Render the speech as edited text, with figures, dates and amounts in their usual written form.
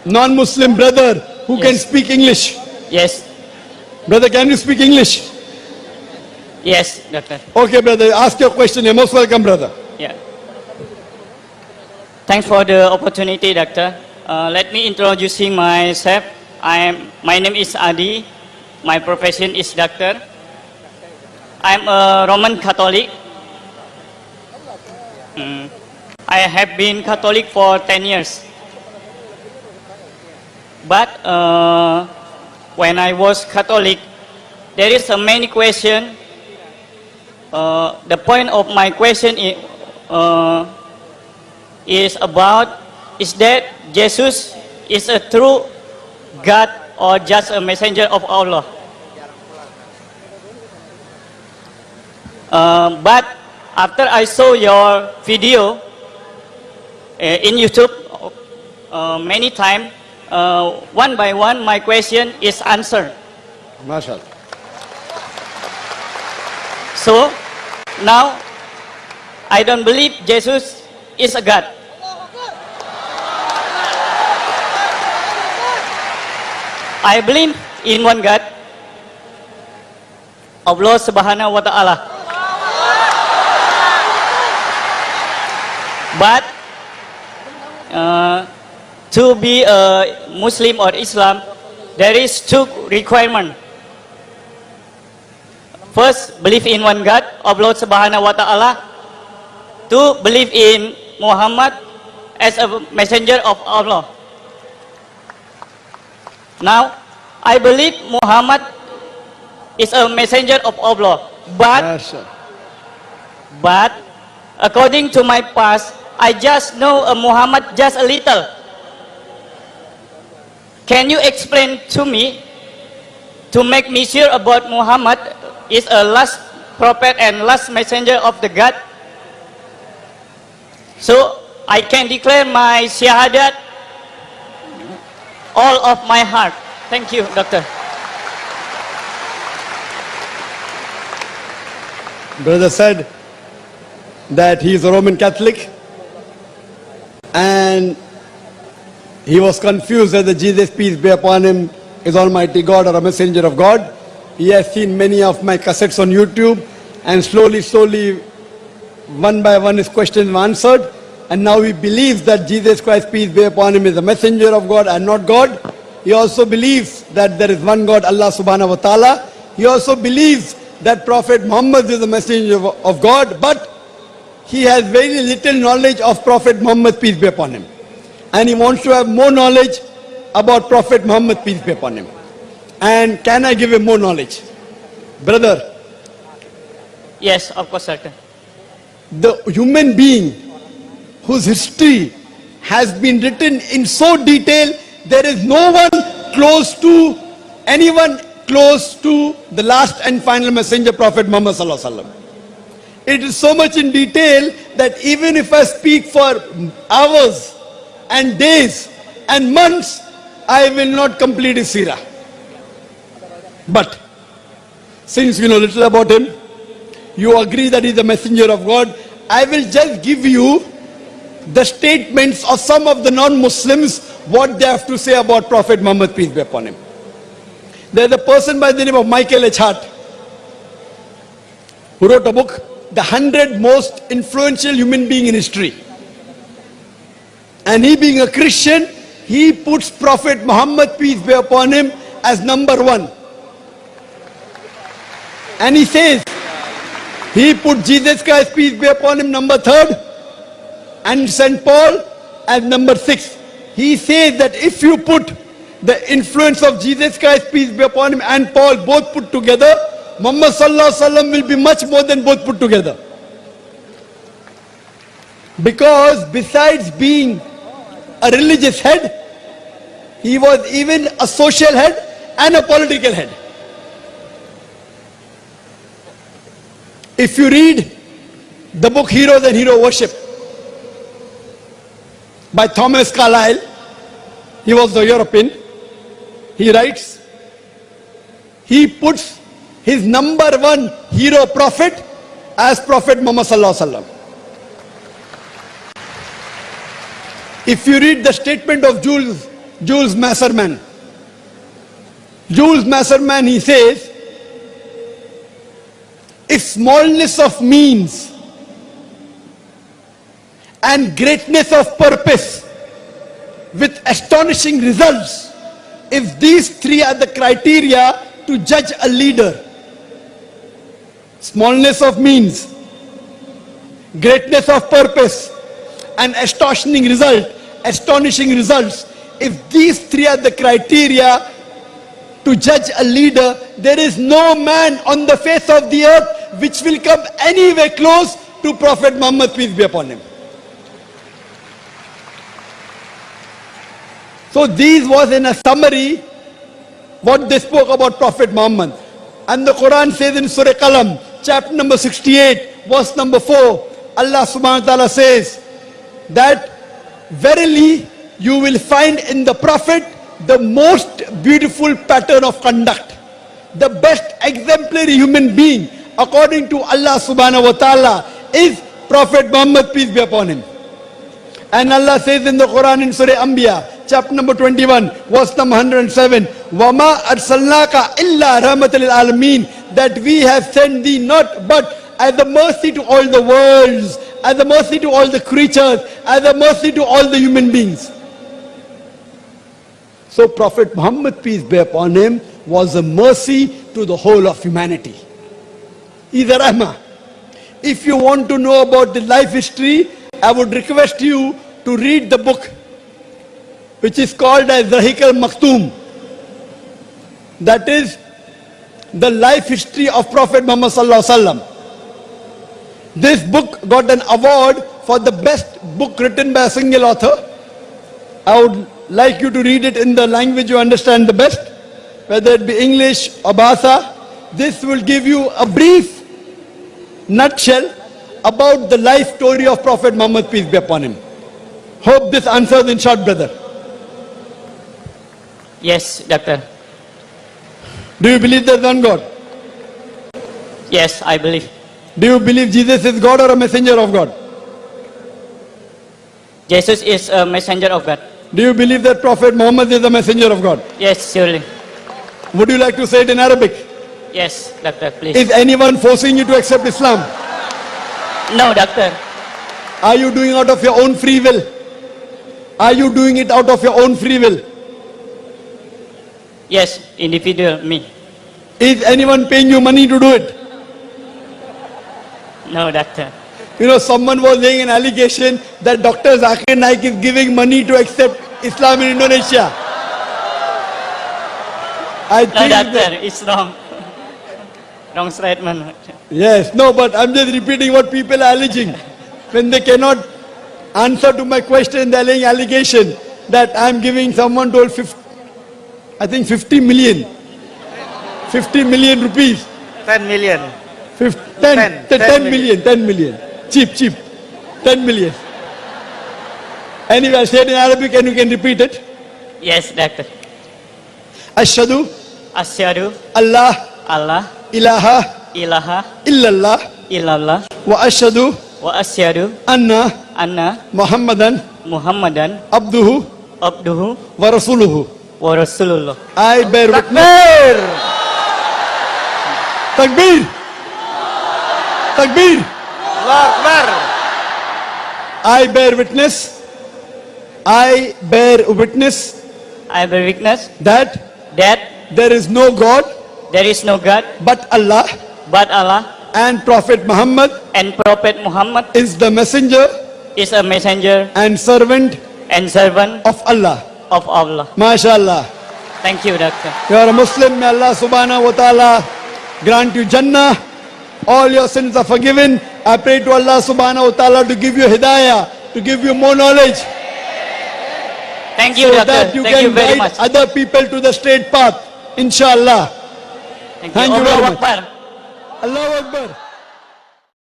non-Muslim brother who Yes. can speak English. Yes. Brother, can you speak English? Yes, doctor. Okay, brother, ask your question. You're most welcome, brother. Yeah. Thanks for the opportunity, doctor. Let me introducing myself. My name is Adi. My profession is doctor. I'm a Roman Catholic. I have been Catholic for 10 years. But when I was Catholic, there is a many question. The point of my question is about, is that Jesus is a true God or just a messenger of Allah? But after I saw your video in YouTube many times, one by one my question is answered. MashaAllah. So now I don't believe Jesus is a God. I believe in one God, Allah Subhanahu wa Ta'ala. But to be a Muslim or Islam, there is two requirements. First, believe in one God, Allah Subhanahu wa Ta'ala. Two, believe in Muhammad as a messenger of Allah. Now, I believe Muhammad is a messenger of Allah, but according to my past, I just know Muhammad just a little. Can you explain to me to make me sure about Muhammad is a last prophet and last messenger of the God? So I can declare my shahadat all of my heart. Thank you, doctor. Brother said that he is a Roman Catholic and he was confused whether Jesus, peace be upon him, is Almighty God or a messenger of God. He has seen many of my cassettes on YouTube, and slowly, one by one, his questions were answered. And now he believes that Jesus Christ, peace be upon him, is a messenger of God and not God. He also believes that there is one God, Allah Subhanahu wa Ta'ala. He also believes that Prophet Muhammad is a messenger of God, but he has very little knowledge of Prophet Muhammad, peace be upon him. And he wants to have more knowledge about Prophet Muhammad, peace be upon him. And can I give him more knowledge? Brother. Yes, of course, sir. The human being whose history has been written in so detail, there is no one close to anyone close to the last and final messenger, Prophet Muhammad Sallallahu Alaihi Wasallam. It is so much in detail that even if I speak for hours and days and months, I will not complete his seerah. But since you know little about him, you agree that he is a messenger of God, I will just give you the statements of some of the non-Muslims, what they have to say about Prophet Muhammad, peace be upon him. There is a person by the name of Michael H. Hart who wrote a book, The 100 Most Influential Human Being in History. And he being a Christian, he puts Prophet Muhammad, peace be upon him, as number one. And he says, he put Jesus Christ, peace be upon him, number third, and St. Paul as number 6. He says that if you put the influence of Jesus Christ, peace be upon him, and Paul both put together, Muhammad Sallallahu Alaihi Wasallam will be much more than both put together. Because besides being a religious head, he was even a social head and a political head. If you read the book Heroes and Hero Worship by Thomas Carlyle, he was a European, he writes, he puts his number one hero prophet as Prophet Muhammad Sallallahu Alaihi Wasallam. If you read the statement of Jules Masserman, he says, if smallness of means and greatness of purpose with astonishing results, if these three are the criteria to judge a leader, smallness of means, greatness of purpose, and astonishing results, if these three are the criteria to judge a leader, there is no man on the face of the earth which will come anywhere close to Prophet Muhammad, peace be upon him. So these was in a summary what they spoke about Prophet Muhammad. And the Quran says in Surah Qalam, chapter number 68, verse number 4, Allah subhanahu wa ta'ala says that verily you will find in the Prophet the most beautiful pattern of conduct, the best exemplary human being according to Allah subhanahu wa ta'ala is Prophet Muhammad, peace be upon him. And Allah says in the Quran in Surah Anbiya, chapter number 21, verse number 107, وَمَا أَرْسَلْنَاكَ إِلَّا رَحْمَةً لِلْعَالَمِينَ, that we have sent thee not but as a mercy to all the worlds, as a mercy to all the creatures, as a mercy to all the human beings. So Prophet Muhammad, peace be upon him, was a mercy to the whole of humanity. He's a rahmah. If you want to know about the life history, I would request you to read the book which is called as Rahiq al-Maktoum. That is the life history of Prophet Muhammad sallallahu alaihi wasallam. This book got an award for the best book written by a single author. I would like you to read it in the language you understand the best, whether it be English or Bahasa. This will give you a brief nutshell about the life story of Prophet Muhammad, peace be upon him. Hope this answers in short, brother. Yes, doctor. Do you believe there's one God? Yes, I believe. Do you believe Jesus is God or a messenger of God? Jesus is a messenger of God. Do you believe that Prophet Muhammad is a messenger of God? Yes, surely. Would you like to say it in Arabic? Yes, doctor, please. Is anyone forcing you to accept Islam? No, doctor. Are you doing out of your own free will? Are you doing it out of your own free will? Yes, individual, me. Is anyone paying you money to do it? No, doctor. You know, someone was laying an allegation that Dr. Zakir Naik is giving money to accept Islam in Indonesia. I No, think doctor, that, it's wrong. Wrong statement. yes, no, but I'm just repeating what people are alleging. When they cannot answer to my question, they're laying allegation that I'm giving someone told 50 million. 50 million rupees. 10 million. 10 million, 10 million. Cheap. 10 million. Anyway, I said in Arabic and you can repeat it. Yes, doctor. Ashhadu Asyhadu Allah Allah ilaha ilaha illallah illallah wa ashhadu wa asyhadu anna anna Muhammadan Muhammadan abduhu abduhu wa rasuluhu. wa rasulullah. I bear witness. Takbir! Takbir! Allahu Akbar. I bear witness. I bear witness I bear witness that that there is no God there is no God but Allah, but Allah, and Prophet Muhammad and Prophet Muhammad is the messenger is a messenger and servant and servant of Allah. of Allah. MashaAllah. Thank you, doctor. You are a Muslim. May Allah subhanahu wa ta'ala grant you Jannah. All your sins are forgiven. I pray to Allah subhanahu wa ta'ala to give you hidayah, to give you more knowledge, Thank you, so doctor. that you Thank you can very guide much. other people to the straight path. Inshallah. Thank Thank you very Allahu much. Akbar. Allahu Akbar.